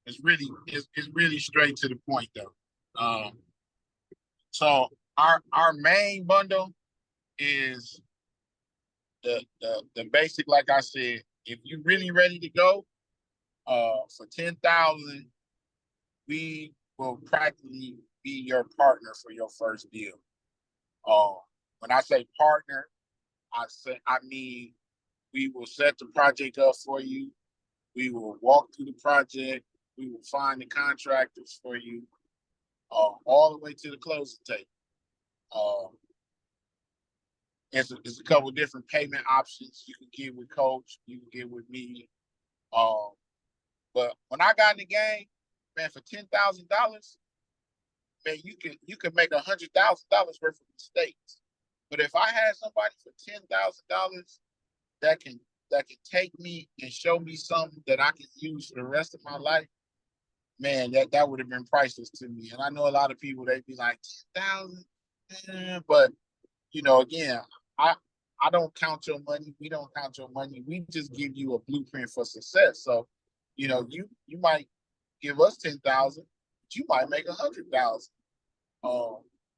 It's really straight to the point though. So our main bundle is the basic, like I said, if you're really ready to go, for 10,000, we will practically be your partner for your first deal. When I say partner, I mean we will set the project up for you. We will walk through the project. We will find the contractors for you, all the way to the closing table. It's a couple of different payment options you can get with Coach. You can get with me. But when I got in the game, man, for $10,000, man, you can make $100,000 worth of mistakes. But if I had somebody for $10,000 that can take me and show me something that I can use for the rest of my life, man, that would have been priceless to me. And I know a lot of people, they'd be like, 10,000, but again, I don't count your money. We don't count your money. We just give you a blueprint for success. So, you might give us 10,000, but you might make 100,000.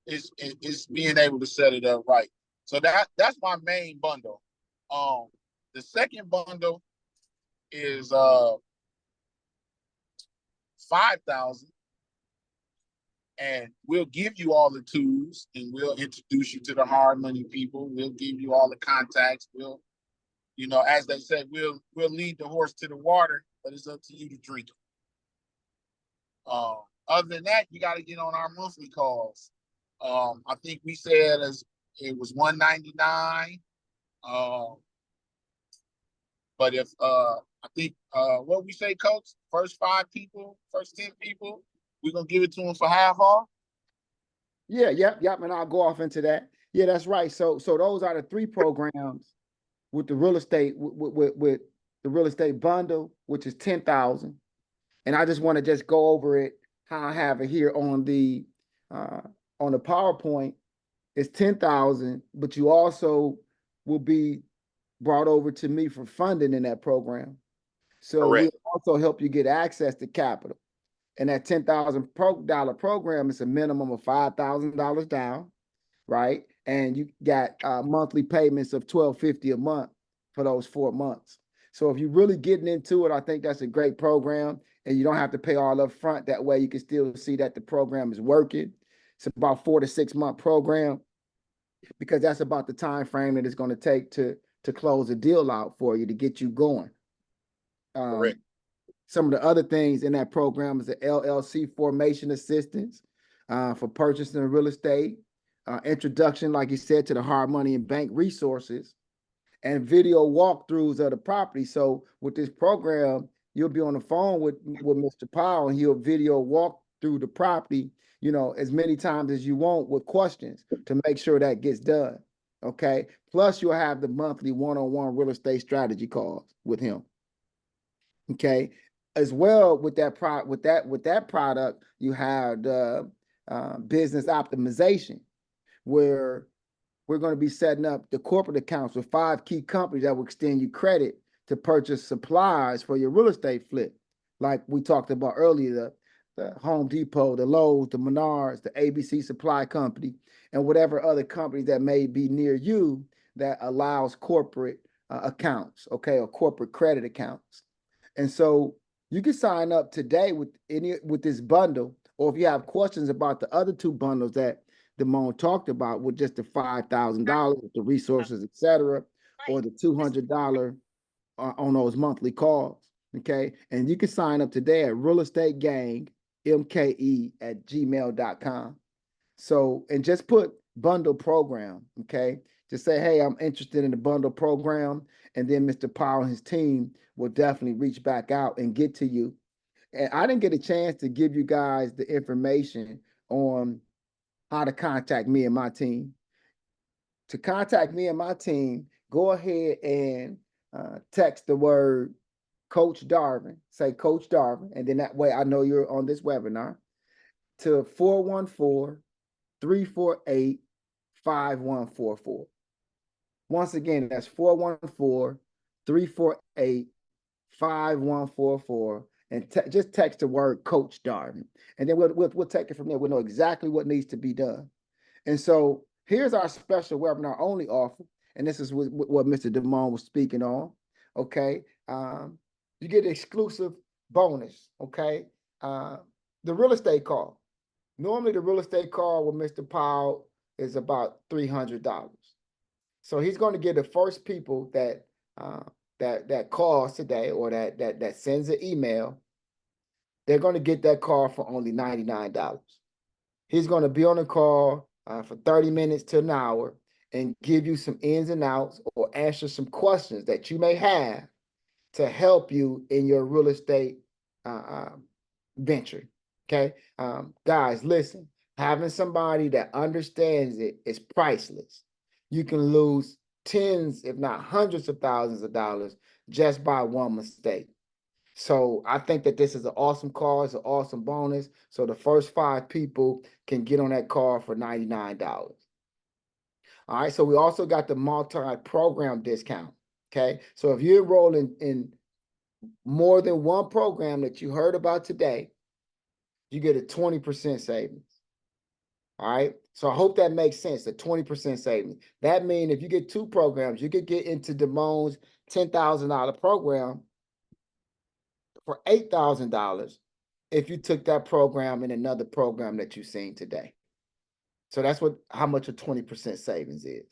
It's being able to set it up right. So that's my main bundle. The second bundle is 5,000, and we'll give you all the tools, and we'll introduce you to the hard money people. We'll give you all the contacts. We'll, as they say, we'll lead the horse to the water, but it's up to you to drink it. Other than that, you got to get on our monthly calls. I think we said it was $199. But if I think what we say, Coach, first 10 people, we're gonna give it to them for half off. Yeah, yep, and I'll go off into that. Yeah, that's right. So those are the three programs with the real estate with the real estate bundle, which is 10,000. And I just want to just go over it how I have it here on the PowerPoint. It's 10,000, but you also will be brought over to me for funding in that program. So we'll also help you get access to capital. And that $10,000 program is a minimum of $5,000 down, right? And you got monthly payments of $1,250 a month for those 4 months. So if you're really getting into it, I think that's a great program, and you don't have to pay all up front. That way you can still see that the program is working. It's about 4 to 6 month program, because that's about the time frame that it's going to take to close a deal out for you to get you going. Correct. Some of the other things in that program is the LLC formation assistance for purchasing real estate, introduction, like you said, to the hard money and bank resources, and video walkthroughs of the property. So with this program, you'll be on the phone with Mr. Powell, and he'll video walk through the property, as many times as you want with questions to make sure that gets done. Okay. Plus, you'll have the monthly one-on-one real estate strategy calls with him. Okay. As well, with that product, you have the business optimization, where we're going to be setting up the corporate accounts with 5 key companies that will extend you credit to purchase supplies for your real estate flip. Like we talked about earlier, the Home Depot, the Lowe's, the Menards, the ABC Supply Company, and whatever other companies that may be near you that allows corporate accounts, okay, or corporate credit accounts. And so you can sign up today with this bundle, or if you have questions about the other 2 bundles that Damone talked about with just the $5,000, the resources, etc., or the $200 on those monthly calls. Okay. And you can sign up today at realestategangmke@gmail.com. So, and just put bundle program. Okay. Just say, hey, I'm interested in the bundle program. And then Mr. Powell and his team will definitely reach back out and get to you. And I didn't get a chance to give you guys the information on how to contact me and my team. To contact me and my team, go ahead and text the word Coach Darvin. Say Coach Darvin, and then that way I know you're on this webinar, to 414-348-5144. Once again, that's 414-348-5144. And just text the word Coach Darvin. And then we'll take it from there. We'll know exactly what needs to be done. And so here's our special webinar only offer. And this is what Mr. Damone was speaking on. Okay. You get an exclusive bonus. Okay. The real estate call. Normally the real estate call with Mr. Powell is about $300. So he's going to get the first people that that calls today, or that sends an email. They're going to get that call for only $99. He's going to be on the call for 30 minutes to an hour and give you some ins and outs, or answer some questions that you may have to help you in your real estate venture. Okay. Guys, listen, having somebody that understands it is priceless. You can lose tens, if not hundreds of thousands of dollars just by one mistake. So I think that this is an awesome call. It's an awesome bonus. So the first 5 people can get on that call for $99. All right. So we also got the multi-program discount. Okay. So if you enroll in more than one program that you heard about today, you get a 20% savings. All right. So I hope that makes sense. The 20% savings. That means if you get 2 programs, you could get into Damone's $10,000 program for $8,000 if you took that program in another program that you've seen today. So that's how much a 20% savings is.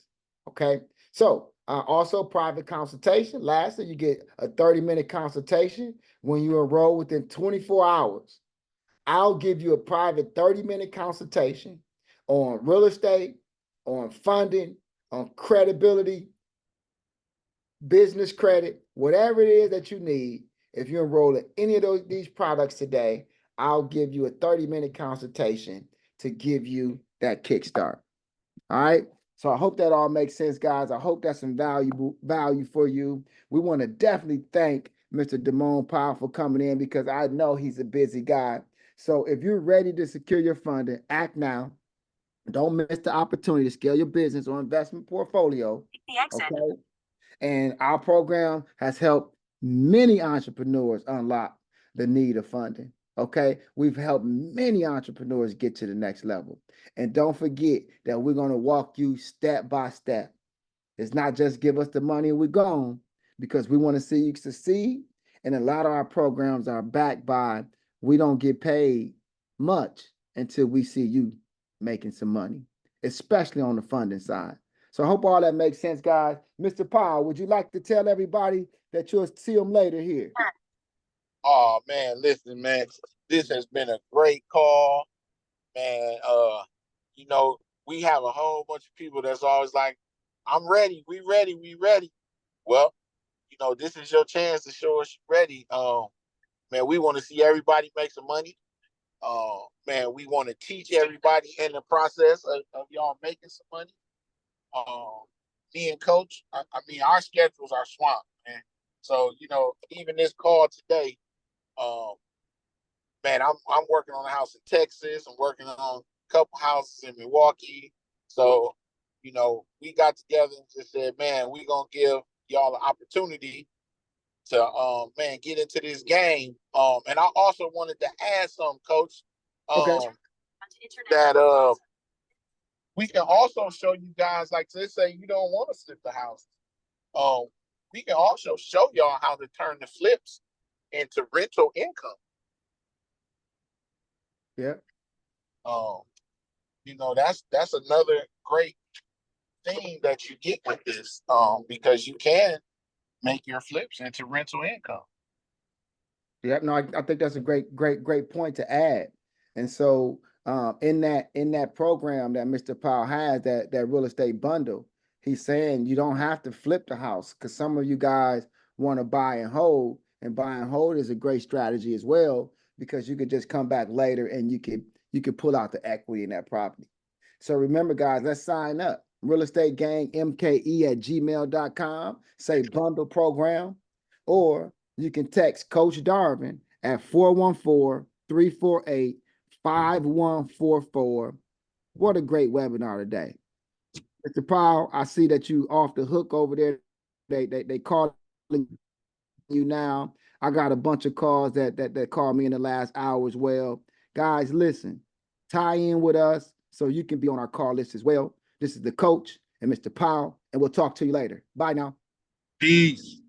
Okay. So also private consultation. Lastly, you get a 30-minute consultation when you enroll within 24 hours. I'll give you a private 30-minute consultation on real estate, on funding, on credibility, business credit, whatever it is that you need. If you enroll in any of these products today, I'll give you a 30-minute consultation to give you that kickstart. All right. So I hope that all makes sense, guys. I hope that's some value for you. We want to definitely thank Mr. Damone Powell for coming in, because I know he's a busy guy. So if you're ready to secure your funding, act now. Don't miss the opportunity to scale your business or investment portfolio. Okay. And our program has helped many entrepreneurs unlock the need of funding. Okay. We've helped many entrepreneurs get to the next level. And don't forget that we're going to walk you step by step. It's not just give us the money and we're gone, because we want to see you succeed. And a lot of our programs are backed by, we don't get paid much until we see you making some money, especially on the funding side. So I hope all that makes sense, guys. Mr. Powell, would you like to tell everybody that you'll see them later here? Oh man, listen, man, this has been a great call, man. We have a whole bunch of people that's always like, I'm ready, we ready, we ready. Well, this is your chance to show us you're ready. Man, we want to see everybody make some money. Man, we want to teach everybody in the process of y'all making some money. Me and Coach, I mean, our schedules are swamped, man. So, even this call today, man, I'm working on a house in Texas. I'm working on couple houses in Milwaukee. So, you know, we got together and just said, man, we're gonna give y'all an opportunity to man get into this game. And I also wanted to add something, coach. Okay. That we can also show you guys, like, let's say you don't want to flip the house. Um, we can also show y'all how to turn the flips into rental income. Yeah. Um, you know, that's another great thing that you get with this. Because you can make your flips into rental income. Yeah, no, I think that's a great point to add. And so in that program that Mr. Powell has, that real estate bundle, he's saying you don't have to flip the house because some of you guys want to buy and hold, and buy and hold is a great strategy as well because you could just come back later and you could pull out the equity in that property. So remember, guys, let's sign up. Real Estate Gang MKE@gmail.com. Say bundle program, or you can text Coach Darvin at 414-348-5144. What a great webinar today. Mr. Powell, I see that you off the hook over there. They calling you now. I got a bunch of calls that called me in the last hour as well. Guys, listen, tie in with us so you can be on our call list as well. This is the coach and Mr. Powell, and we'll talk to you later. Bye now. Peace.